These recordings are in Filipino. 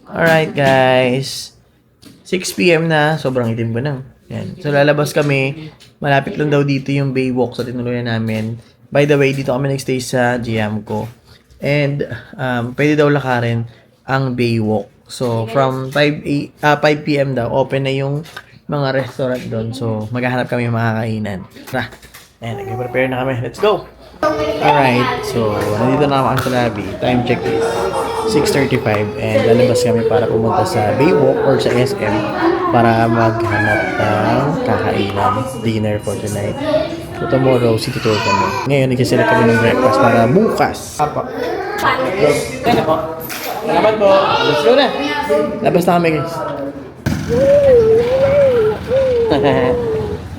Alright guys, 6 PM na, sobrang itim ko na. Yan. So lalabas kami, malapit lang daw dito yung Baywalk sa tinuluyan namin. By the way, dito kami nagstay sa Giamco. And pwede daw lakarin ang Baywalk. So from 5 PM daw, open na yung mga restaurant doon. So maghahanap kami ng mga kainan. Tara, ayan, nag-prepare na kami. Let's go! Alright, so nandito na ako sa lobby. Time check is 6:35 and lalabas kami para pumunta sa Baywalk or sa SM para maghanap ng kakainan, dinner for tonight. So tomorrow, city tour kami. Ngayon, nagsiselect kami ng breakfast para bukas. Apa. Kaya po. Salamat po. Let's go na. Labas na kami guys.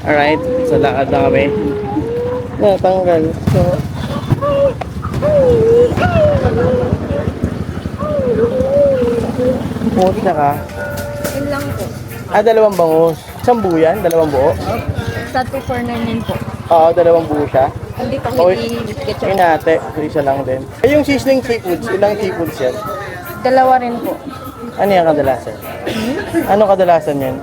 Alright, so lakad na kami. Natanggal. So, pumunta na ka? Yun lang po. Dalawang bangus. Isang buo yan? Dalawang buo? Sa 249 po. Oo, dalawang buo siya. Hindi pa Okay. ketchup. Ayun ate, isa lang din. Yung sizzling seafoods, ilang seafoods yan? Dalawa rin po. Ano yung kadalasan? Ano kadalasan yan?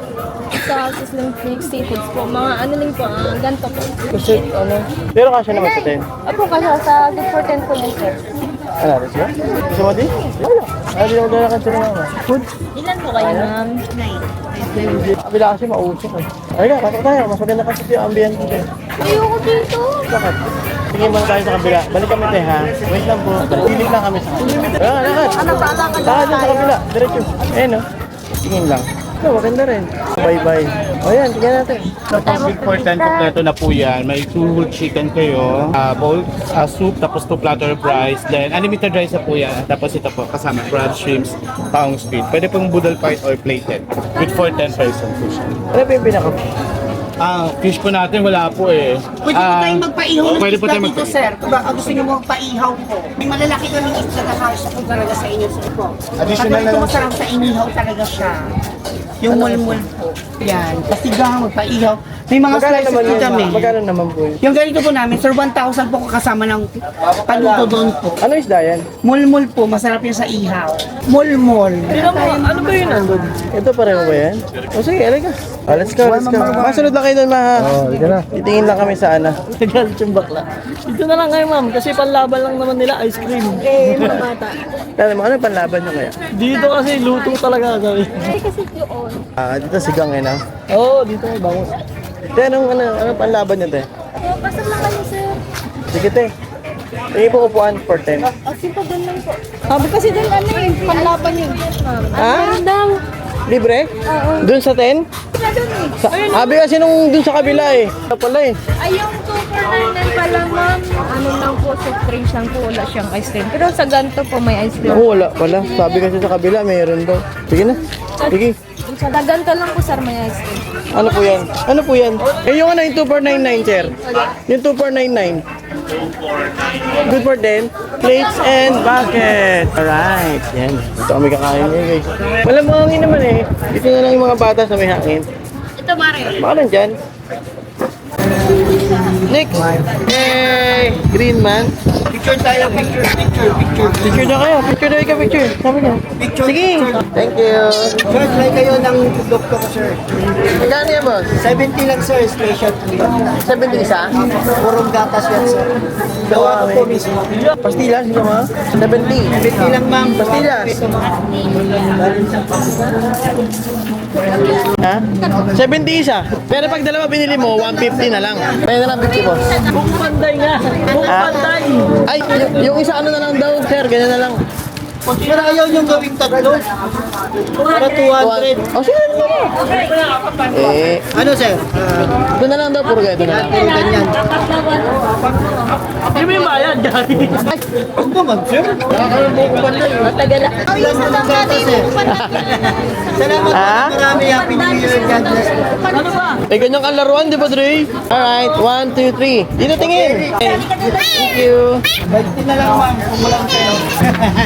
Sa sizzling seafoods po. Mga ano lang po, ganito po. Kasi ano? Pero kasya naman sa 10. Apo kasi sa good for 10 po din sir. Ano, let's go? Gusto mo din? Wala. Di mo dala ka sila naman. Food? Ilan po kayo ma'am? 9. Kabila kasi mausok eh. Ay ka, pasok tayo. Mas maganda kasi yung ambience dito. Ayoko dito. Bakit? Tingin muna tayo sa kabila. Balik kami tayo ha. Wait lang po. Pilit lang kami sa kabila. Lakad. Ano pa alakad Lakad sa kabila. Diretso. Ayun no. Tingin lang. Maganda rin. Bye-bye. O yan, tingnan natin. Tapos big for 10 kompleto na po yan. May 2 whole chicken kayo, bowl, soup, tapos 2 platter of rice. Then unlimited rice na po yan. Tapos ito po, kasama crab, shrimps, taong squid. Pwede pong boodle fight or plated. Good for 10 pesos po siya. Ano pa yung pinaka? Fish po natin wala po eh. Pwede po tayong magpaihaw ng pwede po isda tayong dito, sir. Kung baka gusto nyo magpaihaw po. May malalaki kami isda na halos po talaga sa inyo, sir po. Additional Pag ito na lang, masarap sa inihaw talaga siya. Yung mulmul po. Yan. Pasigang, magpaihaw. May mga Magkano slices naman po yun? kami. Magkano naman po yun? Yung ganito po namin, sir, 1,000 po kasama ng paluto doon po. Ano isda yan? Mulmul po, masarap yun sa ihaw. Mulmul. Ano ba yun nandun? Ito pareho ba yan? O sige, alay ka. Let's go, let's go. Masunod lang kayo doon, maha. Oo, dito na. Titingin lang kami sa ana. Nagalit yung bakla. Dito na lang kayo ma'am, kasi panlaban lang naman nila ice cream. Mga bata. Ano mo, ano yung panlaban nyo kaya? Dito kasi luto talaga kami. Ay kasi yun. Dito sigang eh, no? Oo, dito may bangus. Te, anong panlaban nyo, te? Pasok lang kayo sir. Sige, te. Tingin po upuan for 10. Kasi pa doon lang po. Sabi kasi doon ano yun, panlaban yun. Ha? Meron daw. Libre? Oo. Doon sa 10? Na doon eh. Sabi kasi nung doon sa kabila eh. Ito pala eh. Ay, yung 249 pala ma'am. Ano lang po, soft drinks lang po, wala siyang ice cream. Pero sa ganito po may ice cream. Ako wala pala. Sabi kasi sa kabila mayroon daw. Sige na. Sige. Sa ganito lang po sir, may ice cream. Ano po yan? Ano po yan? Eh yung ano yung 2499 sir? Yung 2499. Good for 10. Plates and bucket. Alright. Yan. Ito kami kakain ngayon guys. Walang mga hangin naman eh. Dito na lang yung mga bata sa may hangin. Ito Mare. Baka nandyan. Next. Hey! Green man. Picture tayo, picture. Picture na kayo. Picture na kayo. Picture. Sabi niya. Sige. Thank you. Sir, try kayo ng doktor ko, sir. Magkano yan boss? 70 lang, sir, special treat. 70 isa? Purong gatas yan, sir. Gawa ko po mismo. Pastillas, ito mga? 70. 50 lang, ma'am. Pastillas. Ha? 70 isa. Pero pag dalawa binili mo, 150 na lang. Pwede na lang 50 boss. Kung panday nga. Kung Ha? panday. Ay, yung isa ano na lang daw, sir. Ganyan na lang. Pero ayaw niyong gawing tatlo. Para 200. Oh, sige. Eh, Ano, sir? ito na lang daw, puro ganito na lang. Puro ganyan. Hindi mo yung bayad, Gary. Huwag naman, sir. Nakakaroon mo ko pa na yun. Matagal na. Ay, yung sa natin yung Salamat Ha? po. Marami. Happy New Year. God bless po. Ano ba? Eh, ganyan kang laruan, di ba, Dre? Alright, 1, 2, 3. Dito tingin. Thank you. 20 na lang, ma'am. Kung walang sa'yo.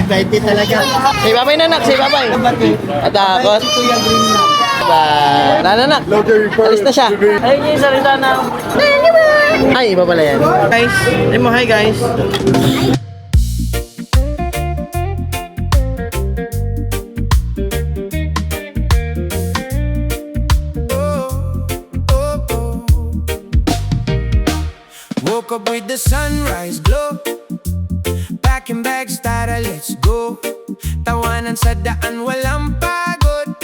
20 talaga. Say babay na, nak. Say babay. Atakot. Ito yung green na. Bye. Nananak. Alis na siya. Ayun yung salita na. Ay, iba pala yan. Guys, say mo hi guys. Woke up with the sunrise glow. Packing bags, tara, let's go. Tawanan sa daan, walang pagod.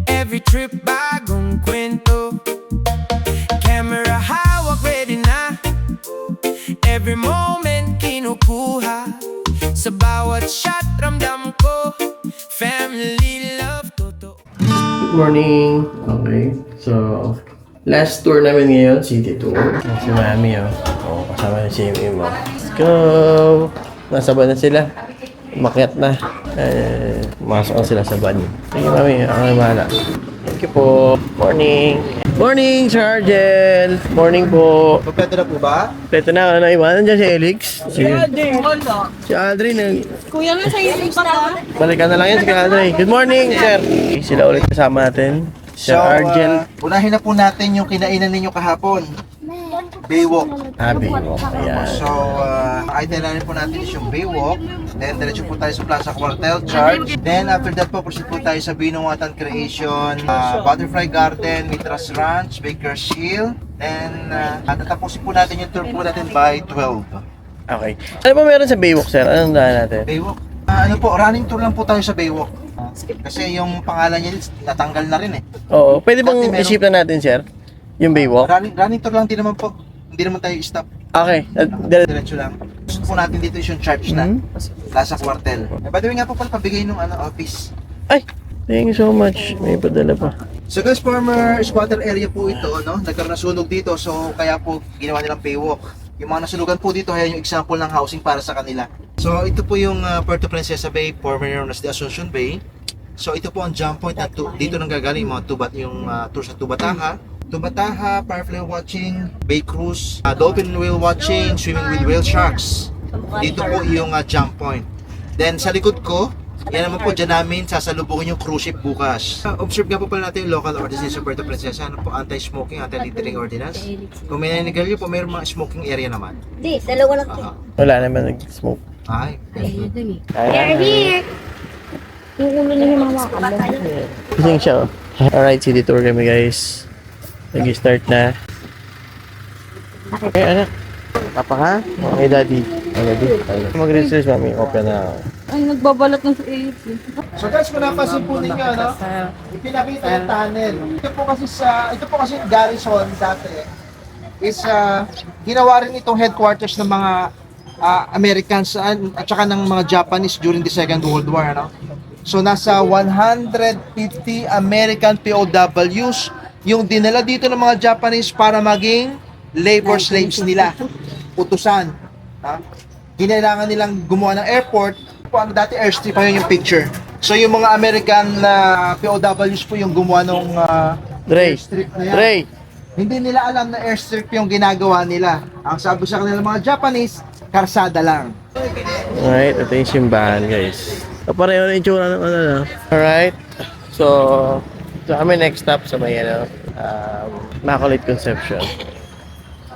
Every trip, bagong kwento. Camera hawak, ready na. Every moment, kinukuha. Sa bawat shot, ramdam ko. Family love, totoo. Good morning! Okay, so last tour namin ngayon, city tour. Si Mami, oh. Oh, kasama na si Amy mo. Let's go! Nasa van na sila. Umakyat na. Masok na sila sa van. Sige, Mami. Ako na bahala. Thank you po. Morning! Morning, Sir Argel! Morning po. Kompleto na po ba? Pleto na, ano, iwanan dyan si Elix. Si Aldrin, Kuya nga sa iyo pa. balikan na lang yan si Aldrin. Good morning, sir! Sila ulit kasama natin. Sir Argel. Unahin na po natin yung kinainan ninyo kahapon. Baywalk. Baywalk. Ayan. So, itinerary po natin is yung Baywalk. Then, diretso po tayo sa Plaza Cuartel Charge. Then, after that po, proceed po tayo sa Binungatan Creation, Butterfly Garden, Mitras Ranch, Baker's Hill. Then, tatapusin po natin yung tour po natin by 12. Okay. Ano ba meron sa Baywalk, sir? Anong daan natin? Baywalk. Ano po, running tour lang po tayo sa Baywalk. Kasi yung pangalan niya, natanggal na rin eh. Oo. Pwede bang Dati meron- isip na natin, sir? Yung Baywalk? Running tour lang din naman po. Hindi naman tayo stop. Okay. Diretso lang. Gusto po natin dito is yung church na. Plaza Cuartel. By the way nga po pala, pabigay nung office. Ay! Thank you so much. May padala pa. So guys, former squatter area po ito, no? Nagkaroon ng sunog dito, so kaya po ginawa nilang Baywalk. Yung mga nasunugan po dito, kaya yung example ng housing para sa kanila. So ito po yung Puerto Princesa Bay, former known as the Asuncion Bay. So ito po ang jump point na dito nang gagaling yung mga tour sa Tubataha. Tubataha, Firefly watching, Bay Cruise, Dolphin whale watching, swimming with whale sharks. Dito po yung jump point. Then sa likod ko, yan naman po dyan namin sasalubungin yung cruise ship bukas. Observe nga po pala natin yung local ordinance sa Puerto Princesa. Ano po, anti-smoking, anti-littering ordinance. Kung may nanigalyo po, mayroon mga smoking area naman. Di, dalawa lang. Wala naman nag-smoke. Ay, Ay, Yung ulo niya yung mama ka. Gising siya, oh. Alright, city tour kami, guys. Nag-start na. Okay, anak. Papa ka? Okay, daddy. Okay, daddy. Mag-research, mami. Open na. Ay, nagbabalat ng sa iyo. so guys, kung napansin po ninyo, no? Ipinakita yung tunnel. Ito po kasi garrison dati is ginawa rin itong headquarters ng mga Americans at saka ng mga Japanese during the Second World War, no? So nasa 150 American POWs yung dinala dito ng mga Japanese para maging labor slaves nila, utusan. Ha? Kinailangan nilang gumawa ng airport. Ano dati airstrip pa yun yung picture. So yung mga American POWs po yung gumawa ng Dre. airstrip na yan. Dre. Hindi nila alam na airstrip yung ginagawa nila. Ang sabi sa kanila mga Japanese, karsada lang. Alright, ito yung simbahan, guys. So, pareho na yung tsura ng ano, no? Alright. So kami next stop sa may, Immaculate Conception.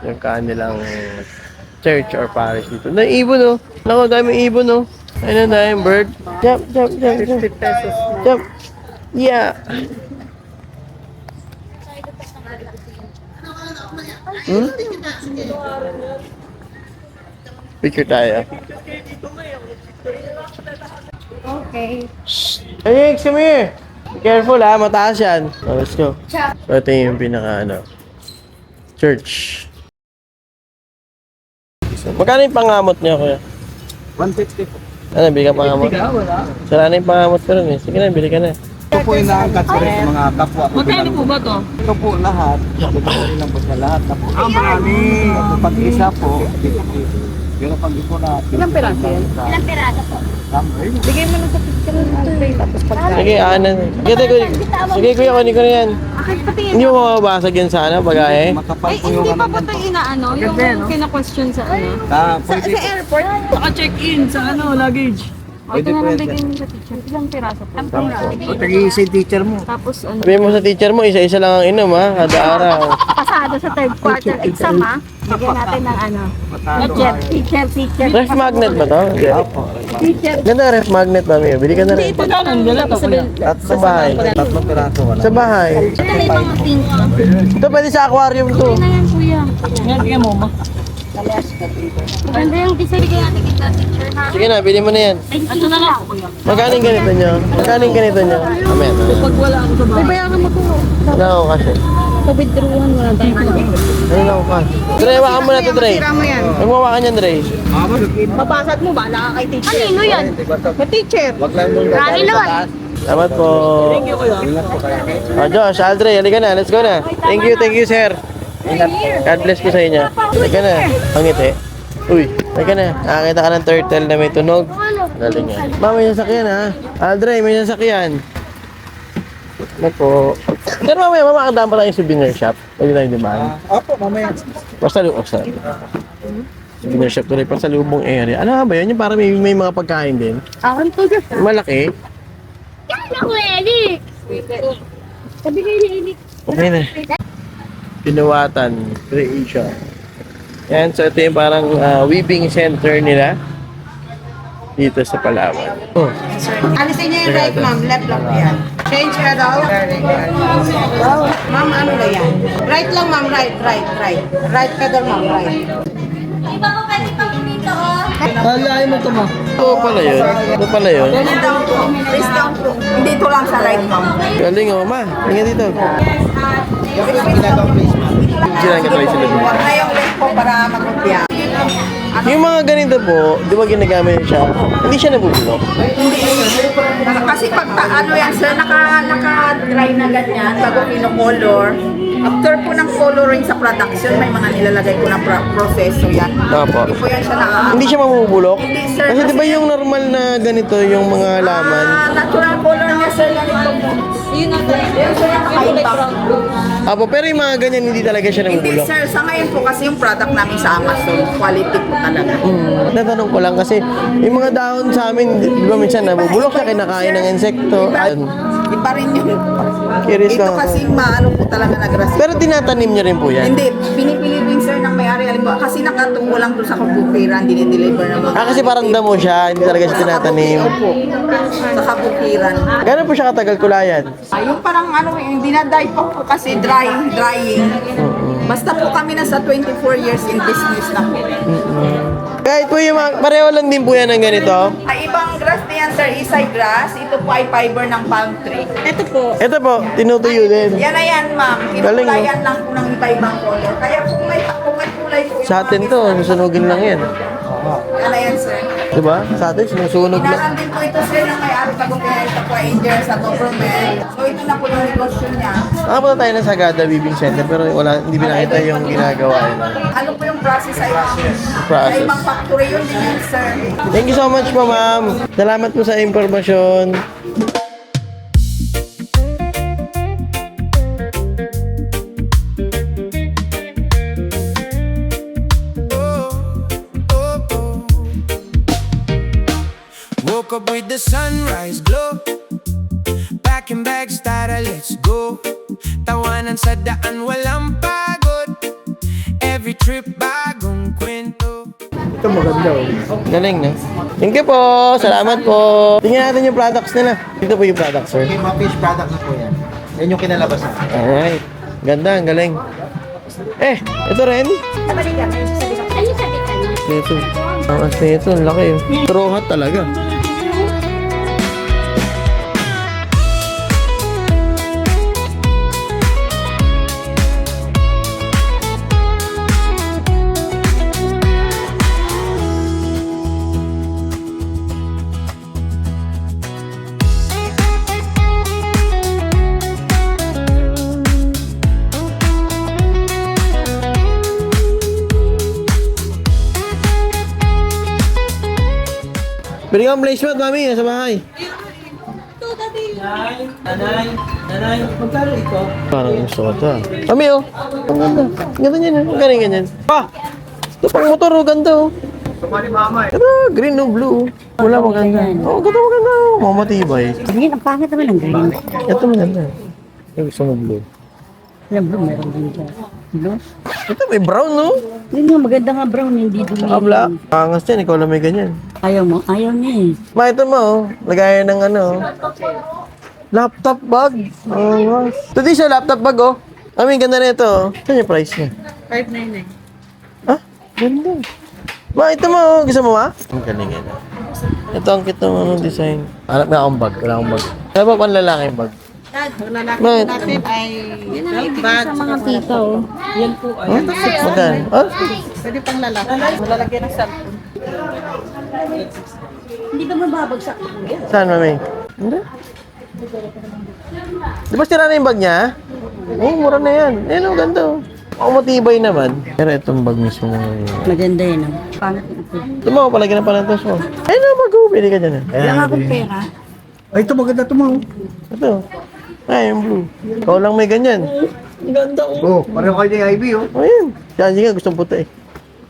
Yung kanilang church or parish dito. Na ibon, oh. Naku, daming ibon, oh. Ayun na, daming bird. Jump, jump, jump, jump. 50 pesos. Jump. Yeah. Picture tayo. Okay. Hey, come here. Be careful, ha. Mataas yan. Oh, let's go. So, ito yung pinaka, church. So, magkano yung pangamot niyo, kuya? 150 po. Ano, bili ka pangamot? Sara na yung pangamot ko rin, eh. Sige na, bili ka na. Ito po yung naangkat ko rin sa mga kapwa ko. Magkano po ba to? Ito po lahat. Ito po rin lang po sa lahat. Marami. Ito pag isa po. Pero pag ito na. Ilang piraso yan? Ilang piraso po? Bigay mo na sa picture ng Andre, tapos pagkain. Sige, sige, kuya, kunin ko na yan. Akin pati Hindi mo mababasag yan sa bagahe? Makapal Ay, po yung hindi pa ano. ba ito inaano? Yung kina-question sa ano? Pwede. Sa airport? Naka-check-in sa luggage. O, ito na lang bigay mo sa teacher. Ilang piraso po? Tagi si teacher mo. Tapos ano? Sabihin mo sa teacher mo, isa-isa lang ang inom, ha? Kada araw. Pasado sa third quarter exam ha. Bigyan natin ng ano. Teacher. Ref magnet ba to? Teacher. Ganda ref magnet, mami. Bili ka na rin. At sa bahay. Tatlong piraso wala. Sa bahay. Ito na yung mga pink. Ito pwede sa aquarium to. Ito na yan kuya. Ngayon mo, ma. Maganda yung design kaya natin kita teacher ha. Sige na, bili mo na yan. Ito na lang. Magkano yung ganito nyo? Magkano yung ganito nyo? Amen. Pag wala ako sa bahay. Bayaran mo ko. Wala ako kasi. Pabidruhan mo lang tayo. Ayun ako kasi. Dre, wakan mo na to, Dre. Huwag mawakan yan, Dre. Mabasag mo ba? Ka kay teacher. Kanino yan? Kay teacher. Rani nun. Salamat po. Oh, Josh, Aldre, halika na. Let's go na. Thank you, sir. God bless po sa inyo. Halika na. Ang ngiti. Uy, halika na. Nakakita ka ng turtle na may tunog. Galing yan. Ma, may sasakyan ha. Aldre, may sasakyan. Ano po? Pero mamaya, mamakadaan pa lang yung souvenir shop. Pwede tayo diba? Opo, mamaya. Basta souvenir shop tuloy pa sa lubong area. Ano nga ba yun? Yung parang may mga pagkain din. Akin to dyan. Malaki. Yan ako, Eli. Sabi kay Eli. Okay na. Pinuwatan Creation. Yan, so ito yung parang weaving center nila dito sa Palawan. Oh, Alisin niyo yung right, ma'am. Left lang po yan. Change her daw. Ma'am, ano na yan? Right lang, ma'am. Right. Right pedal, ma'am. Right. Alahin mo ito, ma. ito pala yun. Ito pala yun. Please down po. Hindi ito lang sa right, ma'am. Galing oh, ma. Tingnan dito. Diyan ka tayo sila dito. Huwag na yung left po para mag-upya. Yung mga ganito po, di ba ginagamit siya? Hindi siya nabubulok. Kasi pag ano yan, sir, naka-dry na ganyan bago kino-color. After po ng coloring sa production, may mga nilalagay po ng proseso yan. Opo. Hindi po yan siya Hindi siya mamubulok? Hindi, sir. Kasi di ba yung normal na ganito, yung mga laman? Natural color niya, sir, ganito po. Yun na sir, yung naka-impact. Apo, pero yung mga ganyan, hindi talaga siya Hindi, nabubulok. sir. Sa ngayon po kasi yung product namin sa Amazon, quality po talaga. Natanong ko lang kasi yung mga dahon sa amin, di ba minsan nabubulok siya, kinakain ng insekto. Ayun. Iba rin yun. Curious Ito lang ako. kasi maano po talaga nag-rasi. Pero tinatanim niyo rin po yan? Hindi, pinipili din sir ng may-ari. Halimbawa, kasi nakatungo lang doon sa kabukiran, dinideliver ng mga... Kasi parang damo siya, hindi talaga siya tinatanim. Opo, sa kabukiran. Gano'n po siya katagal kulayan? Yung parang ano, yung dinadry po kasi drying. Basta po kami nasa 24 years in business na po. Kahit po yung mga, pareho lang din po yan ng ganito. Ay, ibang grass na yan sir, isay grass. Ito po ay fiber ng palm tree. Ito po. Ito po, tinutuyo din. Yan na yan ma'am. Galing, Kinulayan lang po ng iba-ibang color. Kaya kung may kulay po. yung Sa atin mga to, design, susunugin lang yan. Yan na yan sir. Diba? Sa atin, sinusunog lang. Inahan din po ito sir ng may-ari pag ito po ay engineer sa government. So ito na po yung negosyo niya. Nakapunta tayo ng Sagada Weaving Center pero hindi pinakita yung ginagawa nila. Ano po yung process ay ma'am? Process. Sa ibang factory yun din yan sir. Thank you so much po, ma'am. Salamat po sa impormasyon. Woke up with the sunrise glow. Packing bags, tara, let's go. Tawanan sa daan, walang pagod. Every trip, bagong kwento. Ito maganda oh. Galing na. Thank you po. Salamat po. Tingnan natin yung products nila. Dito po yung products, sir. Yung mga fish product na po yan. Yan yung kinalabasan. Alright. Ganda, ang galing. Ito rin. Ano sabi ka na? Ito. Ang asli ito, ang laki. Straw hat talaga. Bili ka ang placement, mami, sa bahay. Nanay, magkano ito? Parang gusto ko ito. Mami, oh. Ang ganda. Ganda niyan, oh. Ang galing ganyan. Ito pang motor, oh. Ganda, oh. Ito, green o blue. Wala, maganda. Oh, ganda, maganda. Oh. Mamatibay. Hindi, ang pangit naman ang green. Ito maganda. Yung gusto mo blue. Alam mo, meron din dyan. Blue? Ito, may brown, no? Hindi nga, maganda nga brown, hindi dumi. Saka black. Pangas yan, ikaw lang may ganyan. Ayaw mo? Ayaw niya eh. Ma, ito mo, oh. Lagayan ng ano, oh. Laptop bag. Oh, ito din siya, laptop bag, oh. I mean, ganda na ito, oh. Saan yung price niya? 599. Ha? Ganda. Ma, ito mo. Gusto mo, ma? Ang galing yan. Ito ang cute ng anong design. Hanap nga akong bag. Wala akong bag. Ano ba pang lalaki yung bag? Bakit? Yan ang ibig sa mga tita, oh. Magkano? Ah? Pwede pang lalaki. Malalagyan ng cellphone. Hindi ba mababagsak? Saan, mami? Hindi. Di ba sira na yung bag niya? Oo, mura na yan. Ayun, oh, ganda. Oh. Ako matibay naman. Pero itong bag mismo ngayon. Maganda yun. Ah. Pangit ito. Ito mo, palagyan ng panantos mo. Ayun na, mag pili ka dyan. Wala nga akong pera. Ay, ito maganda ito mo. Ito. Ay, yung blue. Ikaw lang may ganyan. Ang ganda ko. Oh, pareho kayo ni Ivy, oh. O yun. Siya nga gustong puti.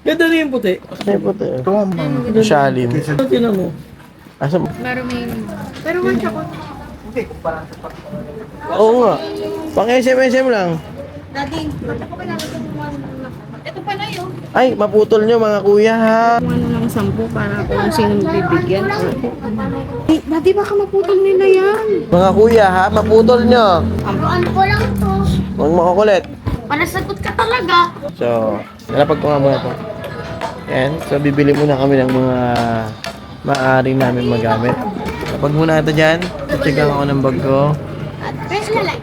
Ganda rin yung puti. Ay, puti. Ito ang Shalim. Ito, tinan mo. Asa mo? Pero wala siya ko. Oo nga. Pang SM lang. Daddy, ito pa na yun. Ay, maputol nyo mga kuya ha. Ano lang 10 para kung sino bibigyan. Eh, Daddy, baka maputol nila yan. Mga kuya ha, maputol nyo. Ano ko lang to? Huwag makukulit. Panasagot ka talaga. So, nalapag ko nga muna ito. Yan. So, bibili muna kami ng mga maaaring namin magamit. Kapag muna ito dyan, checkan ako ng bag ko. Press na lang.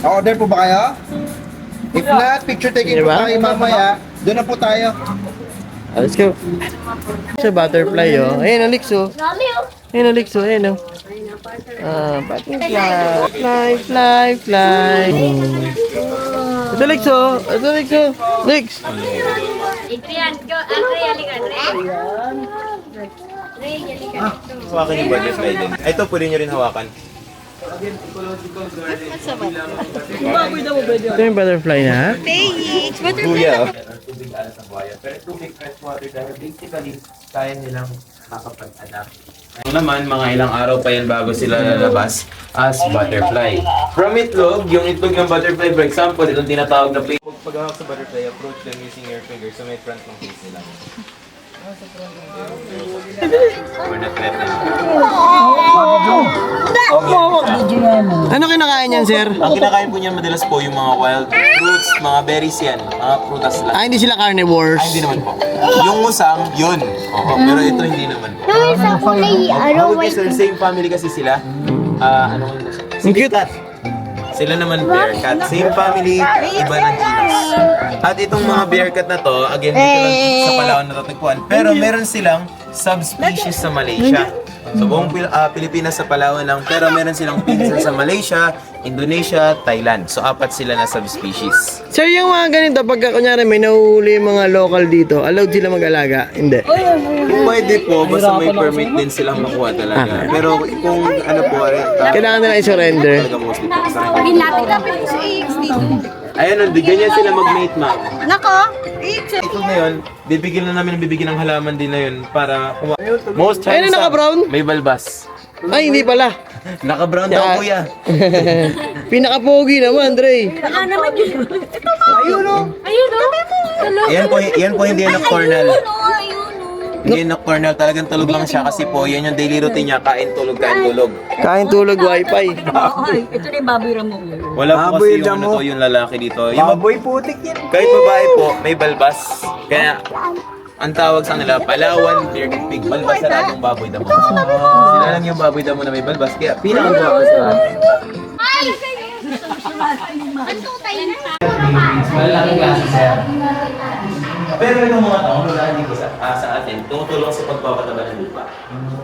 Order po ba kayo? If not, picture taking po Diba? tayo mamaya. Doon na po tayo. Let's go. Sa butterfly, oh. Ayun, Alex, oh. Ayun, Alex, oh. Ayun, oh. Butterfly. Fly. Ito, Alex, oh. Ito, Alex, oh. Alex. Adrian, go. Andre, halika, Andre. Hawakan yung butterfly din. Ito, pwede nyo rin hawakan. Yung baboy daw mo pwede. Ito yung butterfly na, ha? Kuya. Tubig alas ng buhaya. Pero tubig freshwater dahil basically kaya nilang makapag-adapt. Ano naman, mga ilang araw pa yan bago sila lalabas as butterfly. From itlog, yung itlog ng butterfly, for example, itong tinatawag na play. Pag-hawak sa butterfly, approach them using your fingers sa may front ng face nila. We're not threatened. Ano kinakain yan, sir? Ang kinakain po niyan madalas po yung mga wild fruits, mga berries yan, mga prutas lang. Ah, hindi sila carnivores. Ay, hindi naman po. Yung musang, yun. Oo, pero ito hindi naman po. Sa kulay, Hawag sir, same family kasi sila. Ano Ang cute. cat. Sila naman bear cat. Same family, iba ng genus. At itong mga bear cat na to, again, dito lang sa Palawan natatagpuan. Pero meron silang subspecies sa Malaysia. So buong Pilipinas sa Palawan lang, pero meron silang pinsan sa Malaysia, Indonesia, Thailand. So 4 sila na subspecies. Sir, yung mga ganito, pagka kunyari may nahuhuli yung mga local dito, allowed sila mag-alaga? Hindi. Pwede po, basta may permit din silang makuha talaga. Pero kung ano po, Kailangan nila i-surrender. talaga mostly po sa Lapit-lapit yung EX dito. Ayun, ganyan sila mag-mate, ma'am. Nako, Ito na yun, bibigyan ng halaman din na yun para most Ayun times na, naka-brown? may balbas. Ay, hindi pala. Naka-brown daw, kuya. Pinaka-pogi naman, Dre. wala naman yun. Ayun o. Ayun o. Yan po hindi nocturnal. Ayun o. Hindi nocturnal, talagang tulog lang siya kasi po, yan yung daily routine niya, kain, tulog, kain, tulog. Kain tulog, wifi. Ay, ito na yung baboy ramo. Wala po kasi yung, ano to, yung lalaki dito. Yung baboy putik yan. Kahit babae po, may balbas. Kaya, ang tawag sa kanila, Palawan, bearded pig, balbas sa lahat ng baboy damo. Sila lang yung baboy damo na may balbas, kaya pinakagawa sa lahat. Ay! Ang tutay na. Malalaking klase, sir. Pero itong mga taong hindi ko sa atin, tumutulong sa pagpapataba ng lupa.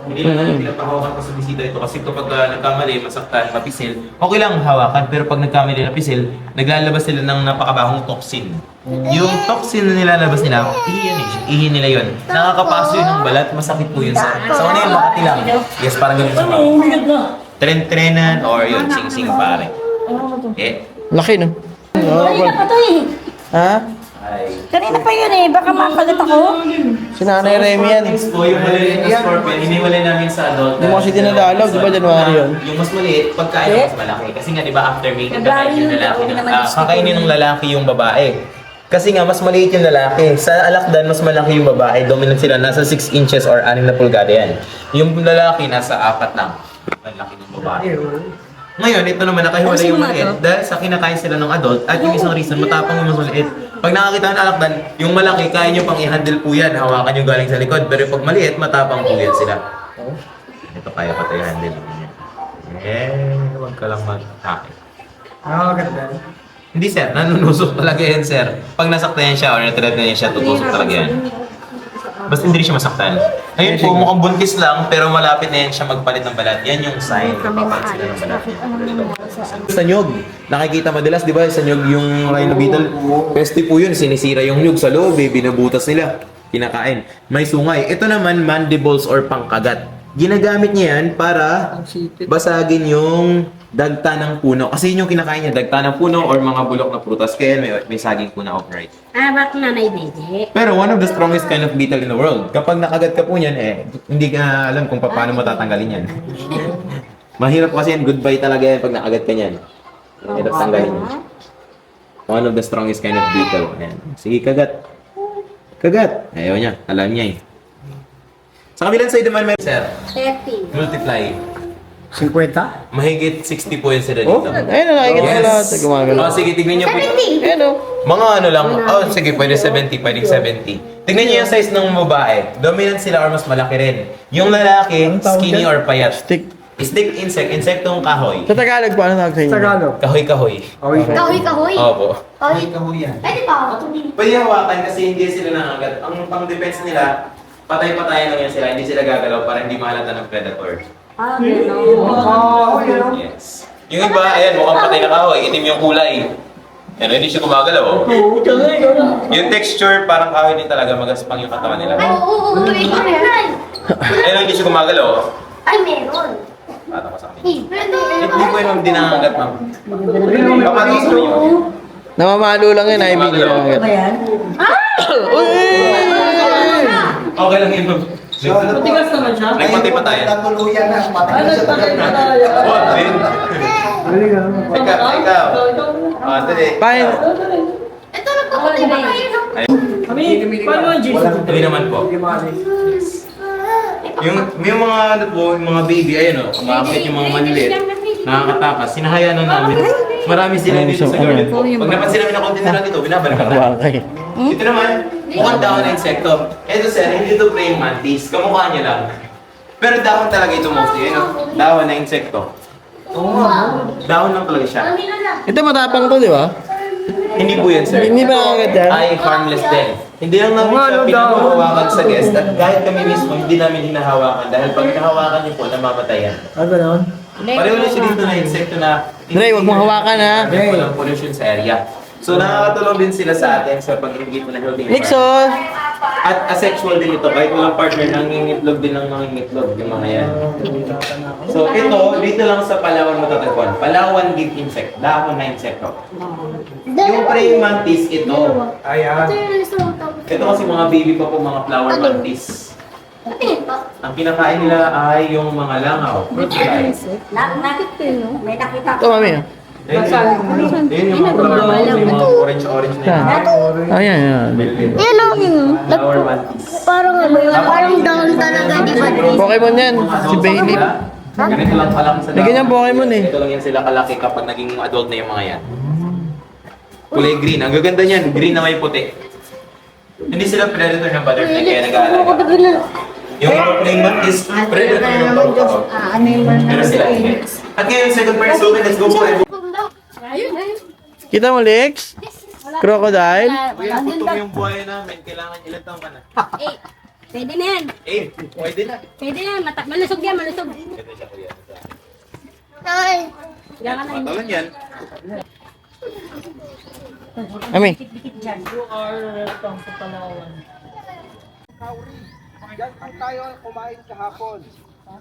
Hindi lang namin pinapahawakan ko sa bisita ito kasi kapag nagkamali, masaktan, mapisil, okay lang hawakan. Pero pag nagkamali na pisil, naglalabas sila ng napakabahong toxin. Yung toxin na nilalabas nila, ihi nila yun. Nakakapaso yun ng balat, masakit po yun sa una yung makati lang. Yes, parang ganun sa mga. Tren-trenan or yun, sing-sing pare. Eh, Laki, no? Kanina pa to eh. Ha? Kanina pa yun eh. Baka makagat ako. Si Nanay Remy yan. Next po, yung maliliit na scorpion, hiniwalay namin sa adult. Hindi mo kasi dinadalaw, di ba, January yun? Yung mas maliit, pagkain ng mas malaki. Kasi nga, di ba, after mating, kakainin yung lalaki kakainin ng lalaki yung babae. Kasi nga, mas maliit yung lalaki. Sa alakdan, mas malaki yung babae. Dominant sila, nasa 6 inches or 6 na pulgada yan. Yung lalaki, nasa 4 lang. Ang laki ng babae. Ngayon, ito naman nakahiwalay yung maliit dahil sa kinakain sila ng adult at yung isang reason, matapang yung mas maliit. Pag nakakita ng alakdan, yung malaki, kaya nyo pang i-handle po yan, hawakan nyo galing sa likod. Pero pag maliit, matapang po yan sila. Ito kaya pa tayo handle. Huwag ka lang mag-take. Ganda. Hindi sir, nanunusok talaga yan sir. Pag nasaktan yan siya or natrap na yan siya, tutusok talaga yan. Basta hindi rin siya masaktan. Ngayon po, mukhang buntis lang, pero malapit na yan siya magpalit ng balat. Yan yung sign. Kapag sila ng balat. Sa nyog, nakikita madalas, di ba? Sa nyog yung rhino beetle. Peste po yun, sinisira yung nyog sa loob, binabutas nila. Kinakain. May sungay. Ito naman, mandibles or pangkagat. Ginagamit niya yan para basagin yung dagta ng puno. Kasi yun yung kinakain niya, dagta ng puno or mga bulok na prutas. Kaya may saging po na upright. Bak na may bebe. Pero one of the strongest kind of beetle in the world. Kapag nakagat ka po niyan, hindi ka alam kung paano mo tatanggalin yan. Mahirap kasi yan, goodbye talaga yan pag nakagat ka niyan. Mahirap tanggalin yan. One of the strongest kind of beetle. Ayan. Sige, kagat. Kagat. Ayaw niya, alam niya eh. Sa kabilang side naman, may sir, 30. multiply. 50? Mahigit 60 po yan sila dito. Oh, ayun na, nakikita ko lahat. Gumagalaw. Oh, sige, tignan niyo po. 70. Ayun o. Mga ano lang, sige, pwede 70, pwedeng 70. Tignan niyo yung size ng babae. Dominant sila or mas malaki rin. Yung lalaki, skinny or payat. Stick. Stick insect, insektong kahoy. Sa Tagalog po, ano tawag sa inyo? Tagalog. Kahoy-kahoy. Kahoy. Opo. Kahoy yan. Pwede pa. Pwede hawakan kasi hindi sila nangagat. Ang pang-defense nila, patay-patayan lang yan sila, hindi sila gagalaw para hindi mahalata ng predator. Yes. Yung iba, ayan, mukhang patay na kahoy, itim yung kulay. Yan, hindi siya gumagalaw. Oh. Yung texture, parang kahoy din talaga, magaspang yung katawan nila. Oo. Ayun, hindi siya gumagalaw. Oh. Ay, meron. Bata ka sa akin. Pwede. Hindi ko yun, hindi nangangagat, ma'am. Papatos mo yun. Namamalo lang yun, Ivy. Hindi lang agad. Okay lang yun, ma'am. Matigas naman siya. Nagpatay-patayan. Natuluyan na. Oh, din. Ikaw. Ah, dali. Paano? Ito, nagpapatay ba kayo? Kami, paano ang Jesus? Hindi naman po. May mga ano po, yung mga baby, ayun o, kumakit yung mga maniliit. Nakakatakas. Sinahaya na namin. Marami sila dito sa garden po. Pag napansin namin na konti nila dito, binabalik na. Bakay. Ito naman, mukhang dahon na insekto. Ito sir, hindi ito praying mantis. Kamukha niya lang. Pero dahon talaga ito mostly. Ayun o, dahon na insekto. Dahon lang talaga siya. Ito matapang to, di ba? Hindi po yan sir. Hindi ba agad yan? Ay harmless din. Hindi lang namin siya pinahawakan sa guest at kahit kami mismo hindi namin hinahawakan dahil pag hinahawakan niyo po, namamatay yan. Gano'n? Pareho na siya dito na insekto na Dre, huwag mong hawakan ha. walang pollution sa area. So nakakatulong din sila sa atin sa pag-ibigay mo ng healthy Nixon! environment. At asexual din ito, kahit walang partner, nangingitlog din ng mga ngitlog yung mga yan. So ito, dito lang sa Palawan matatagpuan. Palawan gift insect, dahon na insekto. Yung praying mantis, ito. Ito kasi mga baby pa po, mga flower mantis. Ang kinakain nila ay yung mga langaw, fruit flies. May nakita Ito, mami. Ayun yung mga flower, yung mga orange-orange na yun. Oh, yan, yan. Flower mantis. parang down talaga, di ba? Pokemon yan. Si Bailey. Ganito lang pala sa May ganyan Pokemon eh. Ito lang yan sila kalaki kapag naging adult na yung mga yan. Kulay green. Ang gaganda niyan, green na may puti. Hindi sila predator ng butterfly kaya nag-aalaga. Yung praying mantis, predator yung butterfly. Pero sila hindi. At ngayon, second part, so let's go po. Kita mo, Lex? Crocodile? Kuya, gutom yung buhay namin. Kailangan ilan taong ka na? Pwede na yan. Pwede na. Pwede na yan. Malusog yan, malusog. Ganda siya, kuya. Ay. Matalon yan. Mami. Yan ang tayo kumain kahapon.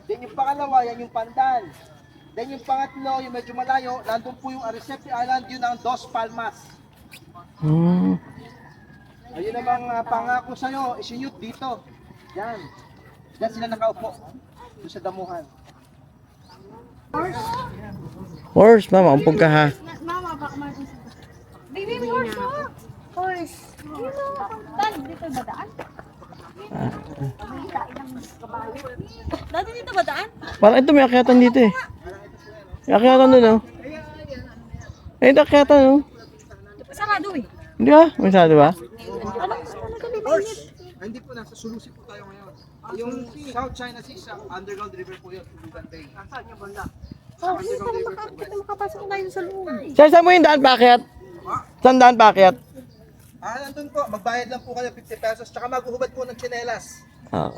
Then yung pangalawa, yan yung pandan. Then yung pangatlo, yung medyo malayo, nandun po yung Arecibo Island, yun ang Dos Palmas. Ayun namang pangako sa'yo, isinyut dito. Yan. Yan sila nakaupo. Doon sa damuhan. Horse, mama. Umpog ka ha. Mama, baka baby, may horse na. Horse. Dito ba daan? Dati dito ba daan? Parang ito may akyatan dito eh. Akyatan doon, oh. Eh, akyatan, oh. Sarado eh. Hindi ba? May sado ba? Hindi po, nasa Sulusi po tayo ngayon. Yung South China Sea, sa underground river po yun, Tulugan Bay. Saan yung banda? Kita makapasok tayo sa loob. Sir, saan mo yung daan paakyat? Saan daan paakyat? Nandun po, magbayad lang po kayo 50 pesos, tsaka maghuhubad po ng tsinelas. Ah.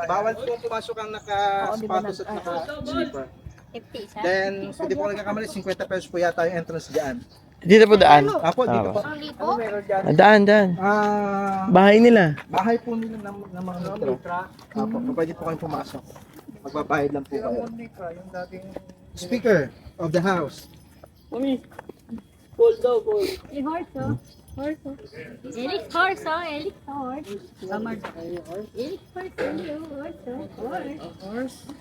Bawal po pumasok ang naka-sapatos at naka-slipper. 50 isa. Then, hindi po nagkakamali, 50 pesos po yata yung entrance dyan. Dito po daan? Apo, dito po. Ang lipo? Daan. Bahay nila. Bahay po nila ng mga mitra. Apo, pwede po kayong pumasok. Magbabayad lang po kayo. Yung dating speaker of the house. Mami, call daw, call. Eh, horse, oh. Horse, oh. Elix horse, oh. Elix horse. Kamar. Elix horse, oh. Horse, oh.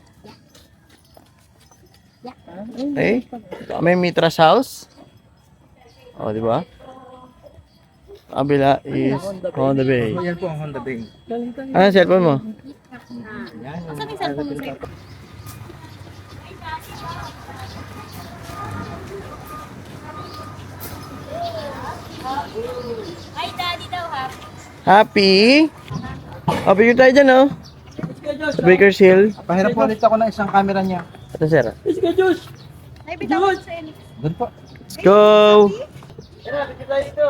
Okay. Ito may Mitras House. O, di ba? Kabila is Honda Bay. Yan po ang Honda Bay. Ano ang cellphone mo? Saan yung cellphone mo, sir? Ay, daddy daw, ha? Happy? O, picture tayo dyan, oh. Sa Baker's Hill. Pahirap po ulit ako ng isang camera niya. Ito, sir. Let's go, Josh! Ay, bitawan sa Elix. Doon po. Let's go! Tara, picture tayo dito.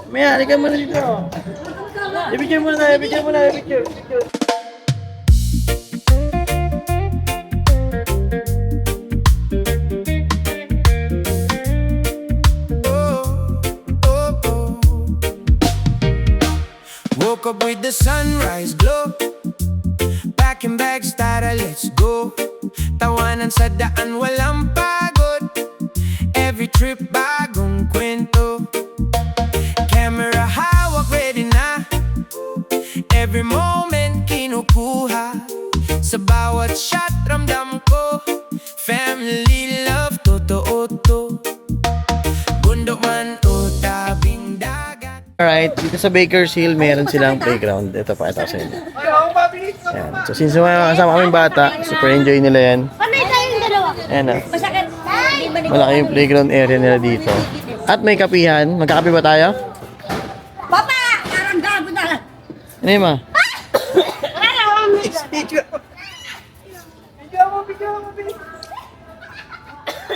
Maya, halika muna dito. I-picture muna tayo, picture muna tayo, picture. Woke up with the sunrise glow. Packing bags, tara, let's go. Tawanan sa daan, walang pagod. Every trip, bagong kwento. Camera hawak, ready na. Every moment, kinukuha. Sa bawat shot, ramdam ko. Family love, totoo to. Bundok man o tabing dagat. Alright, dito sa Baker's Hill, meron silang playground. Ito, pakita ko sa inyo. Ayan. So, since may kasama kaming bata, super enjoy nila yan. Panay tayong dalawa. Ayan na. Masakit. Hindi ba Malaki yung playground area nila dito. At may kapihan. Magkakape ba tayo? Papa! Parang gago na. Ano yun, ma?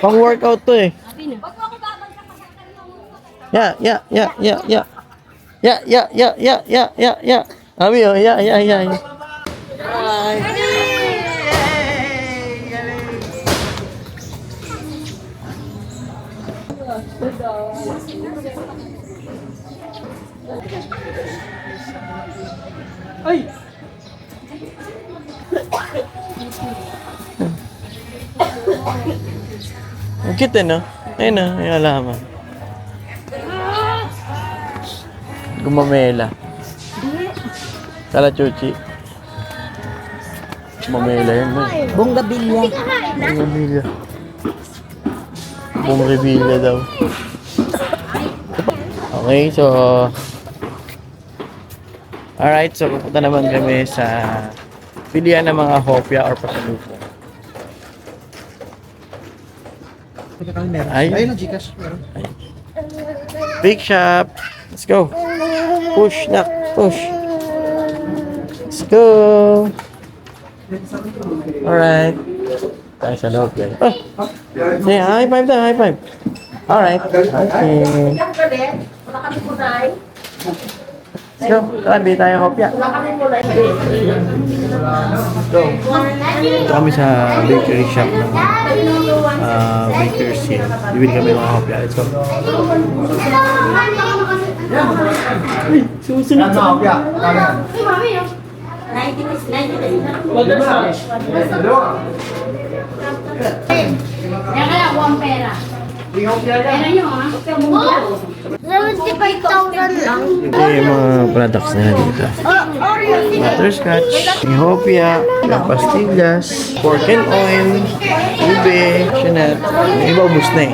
Pang workout to eh. Yeah. Sabi oh, yeah. Ay! Ang cute eh, no? Ayun na, yung alaman. Gumamela. Kalachuchi. Gumamela yun, man. Bonggabilya. Bonggabilya. Bonggabilya daw. Okay, so... Alright, so pupunta naman kami sa pilihan ng mga hopya or pasalubong. Ay. Ayun ang Gcash. Bake shop. Let's go. Push na. Push. Let's go. Alright. Tayo sa loob yan. Oh. Say high five tayo. High five. Alright. Okay. Let's go. Tabi tayo hopya. Go. Ito kami sa bakery shop ng Baker's Hill. Bibili kami ng mga hopya. Let's go. Susunod sa hopya. Yan ka lang, buwang pera. Pera nyo, ha? 75,000 lang. Ito yung mga products na dito. Butterscotch, yung hopya, yung pastillas, pork and oil, ube, shanat. Yung iba ubus na eh.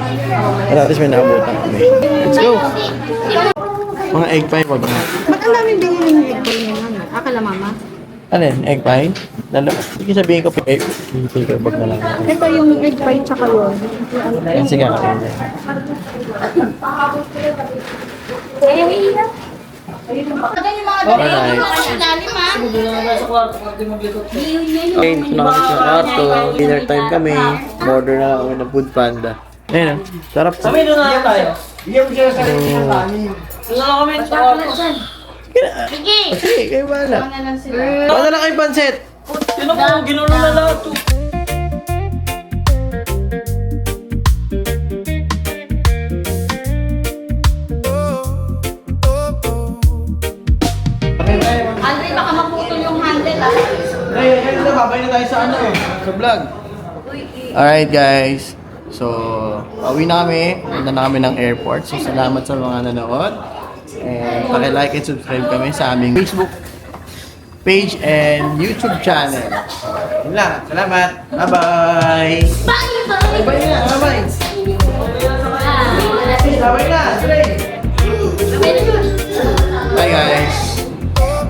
At least may naabutan kami. Let's go! Mga egg pie, wag na. Ba't ang daming binili ng egg pie niya, mama? Akala mama? Ano yun? Egg pie? Sige sabihin ko, egg. Paper bag na lang. Ito yung egg pie tsaka yun. Sige nga. Alright. Okay, dito na kami sa kwarto. Dinner time kami. Order na lang kami ng Food Panda. Ayun, sarap po. Kami doon na tayo. Bigyan mo siya sa kanin. Doon na kami sa kwarto. Sige, kayo bahala. Baka na lang kayo pansit. Sino po? Ginulo na lahat to. Andre, baka maputol yung handle ah. Babay na tayo sa ano sa vlog. Alright guys. So, pauwi na kami. Punta na kami ng airport. So, salamat sa mga nanood. And paki-like and subscribe kami sa aming Facebook page and YouTube channel. Yun lang. Salamat. Bye-bye. Bye! Bye-bye na. Bye-bye. Bye-bye na. Bye guys.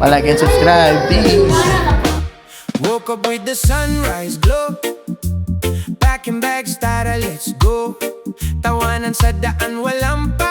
Like and subscribe. Peace. Woke up with the sunrise glow. Packing bags, tara, let's go. Tawanan sa daan, walang pa